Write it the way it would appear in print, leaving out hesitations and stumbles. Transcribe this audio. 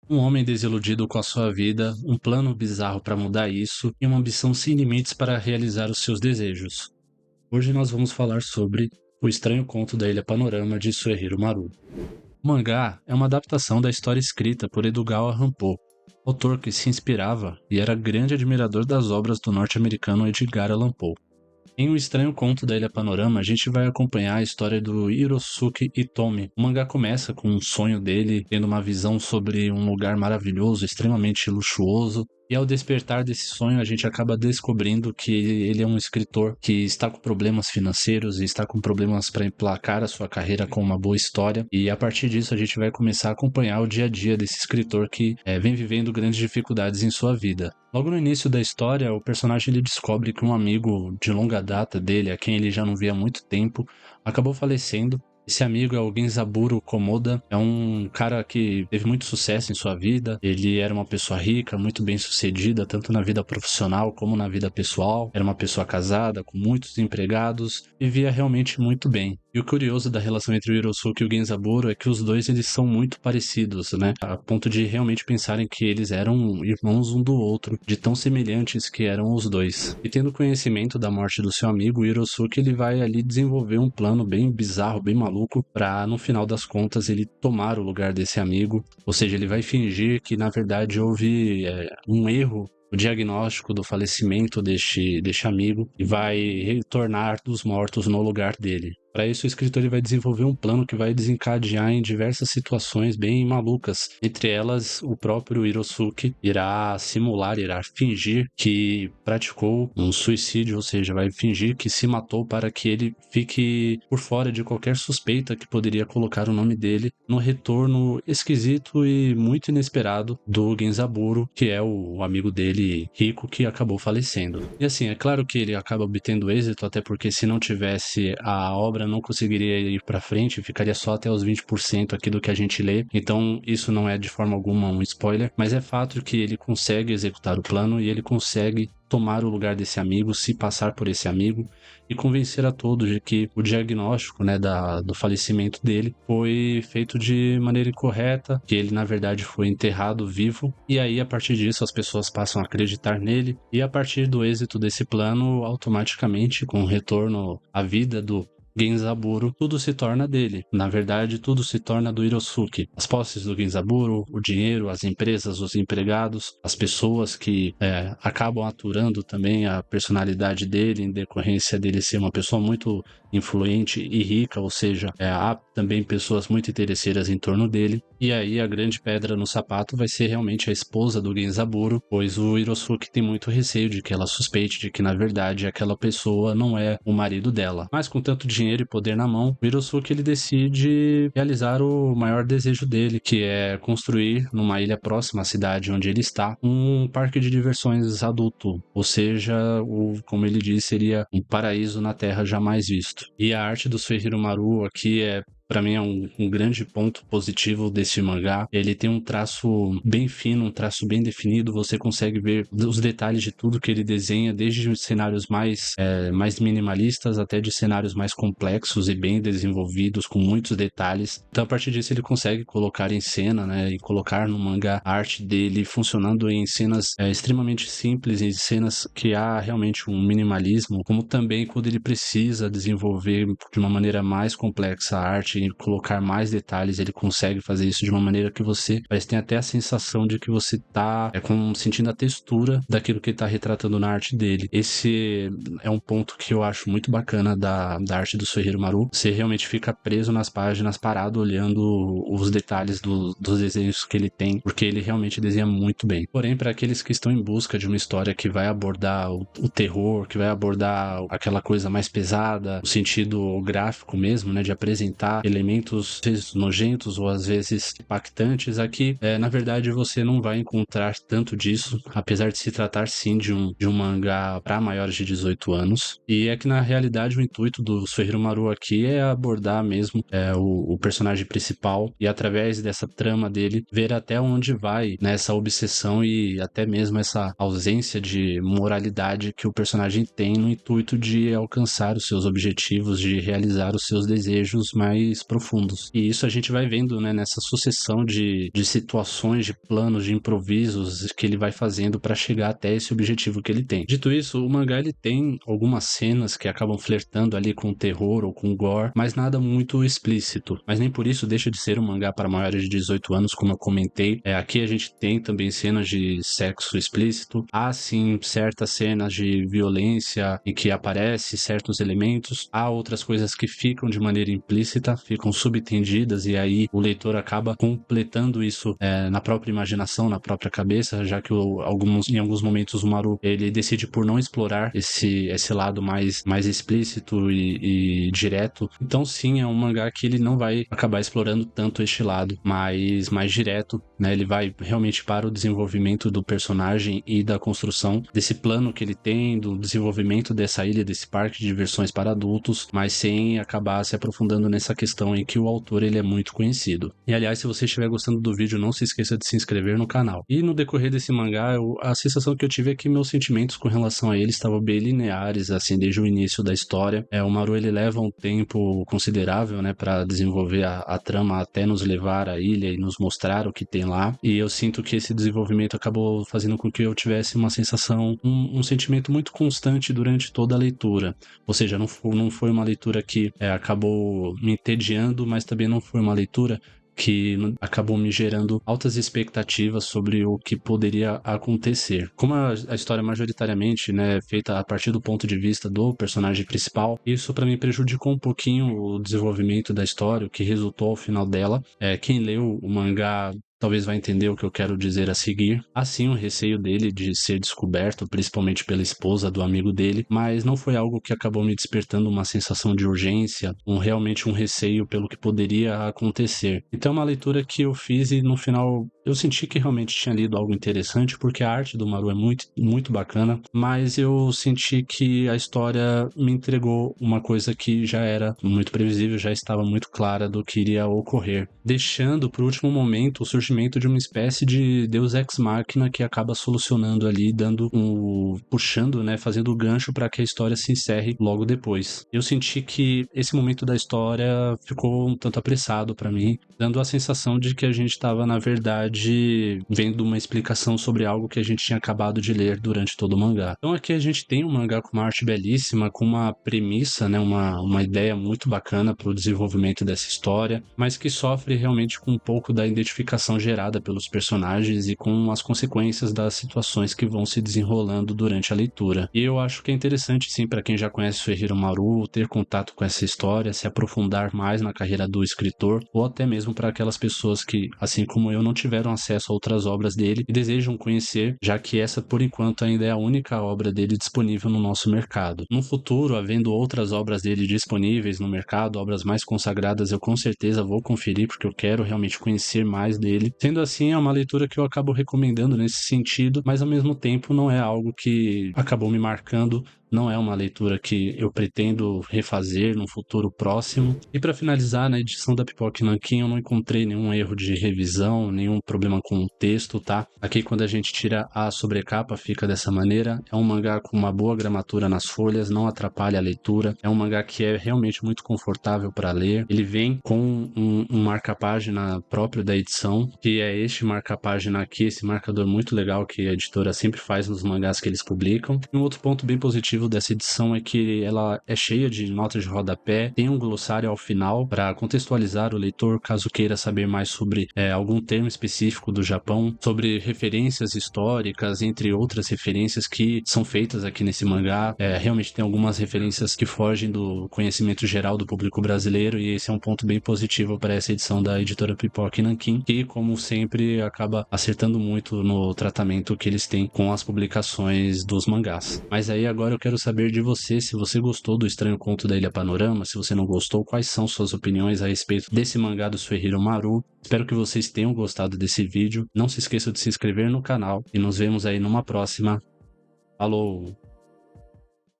Um homem desiludido com a sua vida, um plano bizarro para mudar isso e uma ambição sem limites para realizar os seus desejos. Hoje nós vamos falar sobre O Estranho Conto da Ilha Panorama de Suehiro Maru. O mangá é uma adaptação da história escrita por Edogawa Ranpo, autor que se inspirava e era grande admirador das obras do norte-americano Edgar Allan Poe. Em O Estranho Conto da Ilha Panorama, a gente vai acompanhar a história do Hirosuke Itomi. O mangá começa com um sonho dele, tendo uma visão sobre um lugar maravilhoso, extremamente luxuoso. E ao despertar desse sonho, a gente acaba descobrindo que ele é um escritor que está com problemas financeiros e está com problemas para emplacar a sua carreira com uma boa história. E a partir disso, a gente vai começar a acompanhar o dia a dia desse escritor que vem vivendo grandes dificuldades em sua vida. Logo no início da história, o personagem ele descobre que um amigo de longa data dele, a quem ele já não via há muito tempo, acabou falecendo. Esse amigo é o Genzaburo Komoda, é um cara que teve muito sucesso em sua vida, ele era uma pessoa rica, muito bem sucedida, tanto na vida profissional como na vida pessoal, era uma pessoa casada, com muitos empregados, vivia realmente muito bem. E o curioso da relação entre o Hirosuke e o Genzaburo é que os dois eles são muito parecidos, né? A ponto de realmente pensarem que eles eram irmãos um do outro, de tão semelhantes que eram os dois. E tendo conhecimento da morte do seu amigo, o Hirosuke ele vai ali desenvolver um plano bem bizarro, bem maluco, para no final das contas ele tomar o lugar desse amigo. Ou seja, ele vai fingir que na verdade houve um erro o diagnóstico do falecimento deste amigo e vai retornar dos mortos no lugar dele. Para isso, o escritor ele vai desenvolver um plano que vai desencadear em diversas situações bem malucas. Entre elas, o próprio Hirosuke irá simular, irá fingir que praticou um suicídio, ou seja, vai fingir que se matou para que ele fique por fora de qualquer suspeita que poderia colocar o nome dele no retorno esquisito e muito inesperado do Genzaburo, que é o amigo dele rico que acabou falecendo. E assim, é claro que ele acaba obtendo êxito, até porque se não tivesse a obra não conseguiria ir para frente, ficaria só até os 20% aqui do que a gente lê. Então, isso não é de forma alguma um spoiler, mas é fato que ele consegue executar o plano e ele consegue tomar o lugar desse amigo, se passar por esse amigo e convencer a todos de que o diagnóstico, né, do falecimento dele foi feito de maneira incorreta, que ele na verdade foi enterrado vivo, e aí a partir disso as pessoas passam a acreditar nele, e a partir do êxito desse plano, automaticamente com o retorno à vida do Genzaburo, tudo se torna dele. Na verdade, tudo se torna do Hirosuke. As posses do Genzaburo, o dinheiro, as empresas, os empregados, as pessoas que acabam aturando também a personalidade dele em decorrência dele ser uma pessoa muito influente e rica, ou seja, há também pessoas muito interesseiras em torno dele. E aí a grande pedra no sapato vai ser realmente a esposa do Genzaburo, pois o Hirosuke tem muito receio de que ela suspeite de que na verdade aquela pessoa não é o marido dela. Mas com tanto dinheiro e poder na mão, o Hirosuke ele decide realizar o maior desejo dele, que é construir numa ilha próxima à cidade onde ele está, um parque de diversões adulto, ou seja, como ele disse, seria um paraíso na Terra jamais visto. E a arte do Suehiro Maru aqui para mim é um grande ponto positivo desse mangá. Ele tem um traço bem fino, um traço bem definido. Você consegue ver os detalhes de tudo que ele desenha, desde os cenários mais minimalistas até de cenários mais complexos e bem desenvolvidos, com muitos detalhes. Então, a partir disso, ele consegue colocar em cena, né, e colocar no mangá a arte dele funcionando em cenas extremamente simples, em cenas que há realmente um minimalismo, como também quando ele precisa desenvolver de uma maneira mais complexa a arte e colocar mais detalhes, ele consegue fazer isso de uma maneira que você parece que tem até a sensação de que você tá sentindo a textura daquilo que ele tá retratando na arte dele. Esse é um ponto que eu acho muito bacana da arte do Suehiro Maru. Você realmente fica preso nas páginas, parado, olhando os detalhes dos desenhos que ele tem, porque ele realmente desenha muito bem. Porém, para aqueles que estão em busca de uma história que vai abordar o terror, que vai abordar aquela coisa mais pesada, o sentido gráfico mesmo, né, de apresentar elementos às vezes nojentos ou às vezes impactantes, aqui na verdade você não vai encontrar tanto disso, apesar de se tratar sim de um mangá para maiores de 18 anos. E é que na realidade o intuito do Suehiro Maru aqui é abordar mesmo o personagem principal e através dessa trama dele ver até onde vai nessa obsessão e até mesmo essa ausência de moralidade que o personagem tem no intuito de alcançar os seus objetivos, de realizar os seus desejos mais mais profundos. E isso a gente vai vendo, né, nessa sucessão de situações, de planos, de improvisos que ele vai fazendo para chegar até esse objetivo que ele tem. Dito isso, o mangá ele tem algumas cenas que acabam flertando ali com o terror ou com o gore, mas nada muito explícito. Mas nem por isso deixa de ser um mangá para maiores de 18 anos, como eu comentei. Aqui a gente tem também cenas de sexo explícito. Há sim certas cenas de violência em que aparece certos elementos. Há outras coisas que ficam de maneira implícita, ficam subentendidas, e aí o leitor acaba completando isso na própria imaginação, na própria cabeça, já que em alguns momentos o Maru ele decide por não explorar esse lado mais explícito e direto. Então sim, é um mangá que ele não vai acabar explorando tanto este lado mais direto, né? Ele vai realmente para o desenvolvimento do personagem e da construção desse plano que ele tem, do desenvolvimento dessa ilha, desse parque de diversões para adultos, mas sem acabar se aprofundando nessa questão em que o autor ele é muito conhecido. E aliás, se você estiver gostando do vídeo, não se esqueça de se inscrever no canal. E no decorrer desse mangá, a sensação que eu tive é que meus sentimentos com relação a ele estavam bem lineares, assim, desde o início da história. O Maru ele leva um tempo considerável, né, para desenvolver a trama até nos levar à ilha e nos mostrar o que tem lá. E eu sinto que esse desenvolvimento acabou fazendo com que eu tivesse uma sensação, um sentimento muito constante durante toda a leitura. Ou seja, não foi uma leitura que acabou me entediando, mas também não foi uma leitura que acabou me gerando altas expectativas sobre o que poderia acontecer. Como a história majoritariamente, né, é feita a partir do ponto de vista do personagem principal, isso para mim prejudicou um pouquinho o desenvolvimento da história, o que resultou ao final dela. Quem leu o mangá talvez vai entender o que eu quero dizer a seguir. Há sim um receio dele de ser descoberto, principalmente pela esposa do amigo dele, mas não foi algo que acabou me despertando uma sensação de urgência, realmente um receio pelo que poderia acontecer. Então é uma leitura que eu fiz e no final eu senti que realmente tinha lido algo interessante, porque a arte do Maru é muito, muito bacana, mas eu senti que a história me entregou uma coisa que já era muito previsível, já estava muito clara do que iria ocorrer, deixando para o último momento o surgimento de uma espécie de Deus Ex Machina que acaba solucionando ali, puxando, né, fazendo o gancho para que a história se encerre logo depois. Eu senti que esse momento da história ficou um tanto apressado para mim, dando a sensação de que a gente estava, na verdade, vendo uma explicação sobre algo que a gente tinha acabado de ler durante todo o mangá. Então aqui a gente tem um mangá com uma arte belíssima, com uma premissa, né, uma ideia muito bacana para o desenvolvimento dessa história, mas que sofre realmente com um pouco da identificação gerada pelos personagens e com as consequências das situações que vão se desenrolando durante a leitura. E eu acho que é interessante, sim, para quem já conhece o Suehiro Maru, ter contato com essa história, se aprofundar mais na carreira do escritor, ou até mesmo para aquelas pessoas que, assim como eu, não tiveram acesso a outras obras dele e desejam conhecer, já que essa, por enquanto, ainda é a única obra dele disponível no nosso mercado. No futuro, havendo outras obras dele disponíveis no mercado, obras mais consagradas, eu com certeza vou conferir, porque eu quero realmente conhecer mais dele. Sendo assim, é uma leitura que eu acabo recomendando nesse sentido, mas ao mesmo tempo não é algo que acabou me marcando. Não é uma leitura que eu pretendo refazer num futuro próximo. E para finalizar, na edição da Pipoca Nanquim eu não encontrei nenhum erro de revisão, nenhum problema com o texto, tá? Aqui quando a gente tira a sobrecapa fica dessa maneira. É um mangá com uma boa gramatura nas folhas, não atrapalha a leitura. É um mangá que é realmente muito confortável para ler. Ele vem com um marca-página próprio da edição, que é este marca-página aqui, esse marcador muito legal que a editora sempre faz nos mangás que eles publicam. E um outro ponto bem positivo dessa edição é que ela é cheia de notas de rodapé, tem um glossário ao final para contextualizar o leitor caso queira saber mais sobre algum termo específico do Japão, sobre referências históricas, entre outras referências que são feitas aqui nesse mangá. Realmente tem algumas referências que fogem do conhecimento geral do público brasileiro, e esse é um ponto bem positivo para essa edição da editora Pipoca Nanquim, que, como sempre, acaba acertando muito no tratamento que eles têm com as publicações dos mangás. Mas aí agora eu quero saber de você, se você gostou do Estranho Conto da Ilha Panorama, se você não gostou, quais são suas opiniões a respeito desse mangá do Suehiro Maru. Espero que vocês tenham gostado desse vídeo. Não se esqueça de se inscrever no canal e nos vemos aí numa próxima. Falou!